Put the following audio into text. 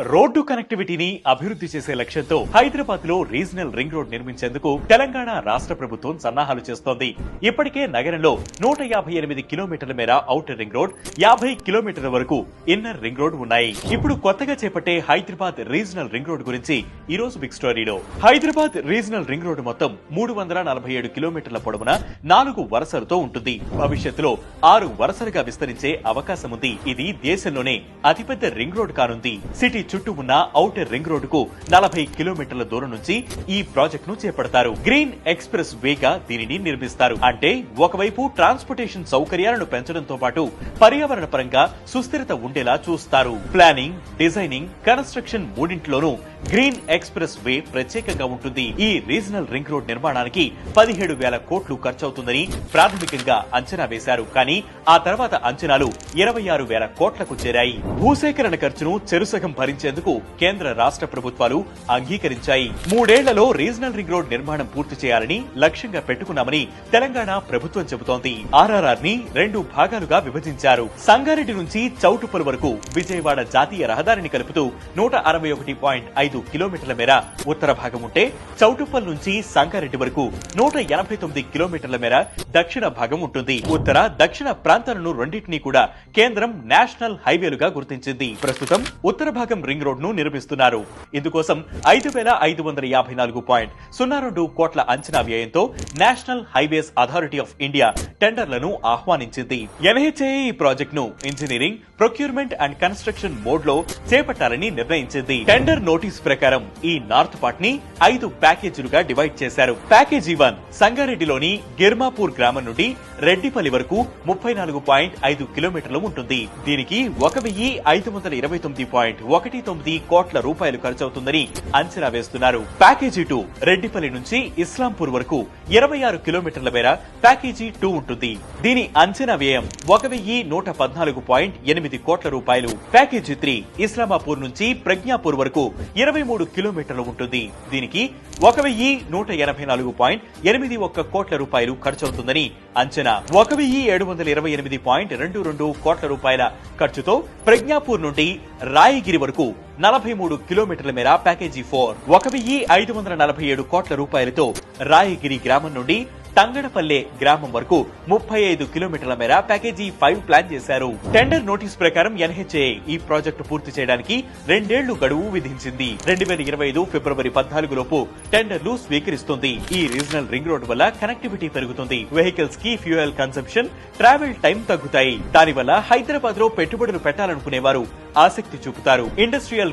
Road కనెక్టివిటీని అభివృద్ధి చేసే లక్ష్యంతో హైదరాబాద్ లో రీజనల్ రింగ్ రోడ్ నిర్మించేందుకు తెలంగాణ రాష్ట్ర ప్రభుత్వం సన్నాహాలు చేస్తోంది. ఇప్పటికే నగరంలో 158 కిలోమీటర్ల మేర ఔటర్ రింగ్ రోడ్, 50 కిలోమీటర్ల వరకు ఇన్నర్ రింగ్ రోడ్ ఉన్నాయి. ఇప్పుడు కొత్తగా చేపట్టే హైదరాబాద్ రీజనల్ రింగ్ రోడ్ గురించి ఈ రోజు బిగ్ స్టోరీలో. హైదరాబాద్ రీజనల్ రింగ్ రోడ్ మొత్తం 347 కిలోమీటర్ల పొడవున 4 వరుసలతో ఉంటుంది. భవిష్యత్తులో 6 వరుసలుగా విస్తరించే అవకాశం ఉంది. ఇది దేశంలోనే అతిపెద్ద రింగ్ రోడ్ కానుంది. సిటీ చుట్టూ ఉన్న ఔటర్ రింగ్ రోడ్డుకు 40 కిలోమీటర్ల దూరం నుంచి ఈ ప్రాజెక్ట్ ను చేపడతారు. గ్రీన్ ఎక్స్ప్రెస్ వేగా దీనిని నిర్మిస్తారు. అంటే ఒకవైపు ట్రాన్స్పోర్టేషన్ సౌకర్యాలను పెంచడంతో పాటు పర్యావరణ పరంగా సుస్థిరత ఉండేలా చూస్తారు. ప్లానింగ్, డిజైనింగ్, కన్స్ట్రక్షన్ మూడింటిలోనూ గ్రీన్ ఎక్స్ప్రెస్ వే ప్రత్యేకంగా ఉంటుంది. ఈ రీజనల్ రింగ్ రోడ్ నిర్మాణానికి 17,000 కోట్లు ఖర్చవుతుందని ప్రాథమికంగా అంచనా వేశారు. కానీ ఆ తర్వాత అంచనాలు 26,000 కోట్లకు చేరాయి. భూసేకరణ ఖర్చును చెరుసగం భరించేందుకు కేంద్ర రాష్ట్ర ప్రభుత్వాలు అంగీకరించాయి. 3 ఏళ్లలో రీజనల్ రింగ్ రోడ్ నిర్మాణం పూర్తి చేయాలని లక్ష్యంగా పెట్టుకున్నామని తెలంగాణ ప్రభుత్వం చెబుతోంది. ఆర్ఆర్ఆర్ ని 2 భాగాలుగా విభజించారు. సంగారెడ్డి నుంచి చౌటుప్పల్ వరకు విజయవాడ జాతీయ రహదారిని కలుపుతూ 161.5 కిలోమీటర్ల మేర ఉత్తర భాగం ఉంటే, చౌటుప్పల్ నుంచి సంగారెడ్డి వరకు 189 కిలోమీటర్ల మేర దక్షిణ భాగం ఉంటుంది. ఉత్తర, దక్షిణ ప్రాంతాలను రెండింటినీ కూడా కేంద్రం నేషనల్ హైవేలుగా గుర్తించింది. ప్రస్తుతం ఉత్తర భాగం రింగ్ రోడ్ ను నిర్మిస్తున్నారు. ఇందుకోసం 5,554.02 కోట్ల అంచనా వ్యయంతో national highways authority of India టెండర్లను ఆహ్వానించింది. ఎన్హెచ్ఏఐ ఈ ప్రాజెక్ట్ ను engineering, procurement and construction mode లో చేపట్టాలని నిర్ణయించింది. టెండర్ నోటీస్ ప్రకారం ఈ నార్త్ పార్ట్ ని 5 ప్యాకేజీలుగా డివైడ్ చేశారు. ప్యాకేజీ 1 సంగారెడ్డిలోని గిర్మాపూర్ గ్రామం నుండి రెడ్డిపల్లి వరకు 34.5 కిలోమీటర్లు ఉంటుంది. దీనికి 1,529.19 కోట్ల రూపాయలు ఖర్చవుతుందని అంచనా వేస్తున్నారు. ప్యాకేజీ 2 రెడ్డిపల్లి నుంచి ఇస్లాంపూర్ వరకు 26 కిలోమీటర్ల మేర ప్యాకేజీ 2 ఉంటుంది. దీని అంచనా వ్యయం 1,114.8 కోట్ల రూపాయలు. ప్యాకేజీ 3 ఇస్లామాపూర్ నుంచి ప్రజ్ఞాపూర్ వరకు 23 కిలోమీటర్లు ఉంటుంది. దీనికి 1,184.81 కోట్ల రూపాయలు ఖర్చవుతుందని అంచనా. 1,728.22 కోట్ల రూపాయల ఖర్చుతో ప్రజ్ఞాపూర్ నుండి రాయగిరి వరకు 43 కిలోమీటర్ల మేర ప్యాకేజీ 4, 1,547 కోట్ల రూపాయలతో రాయగిరి గ్రామం నుండి తంగడపల్లె గ్రామం వరకు 35 కిలోమీటర్ల మేర ప్యాకేజీ 5 ప్లాన్ చేశారు. టెండర్ నోటీస్ ప్రకారం ఎన్హెచ్ఏఐ ఈ ప్రాజెక్టు పూర్తి చేయడానికి 2 ఏళ్లు గడువు విధించింది. 2025 ఫిబ్రవరి 14 లోపు టెండర్లు స్వీకరిస్తుంది. ఈ రీజనల్ రింగ్ రోడ్ వల్ల కనెక్టివిటీ పెరుగుతుంది. వెహికల్స్ కి ఫ్యూయల్ కన్సంప్షన్, ట్రావెల్ టైం తగ్గుతాయి. దానివల్ల హైదరాబాద్ లో పెట్టుబడులు పెట్టాలనుకునేవారు ఆసక్తి చూపుతారు. ఇండస్ట్రియల్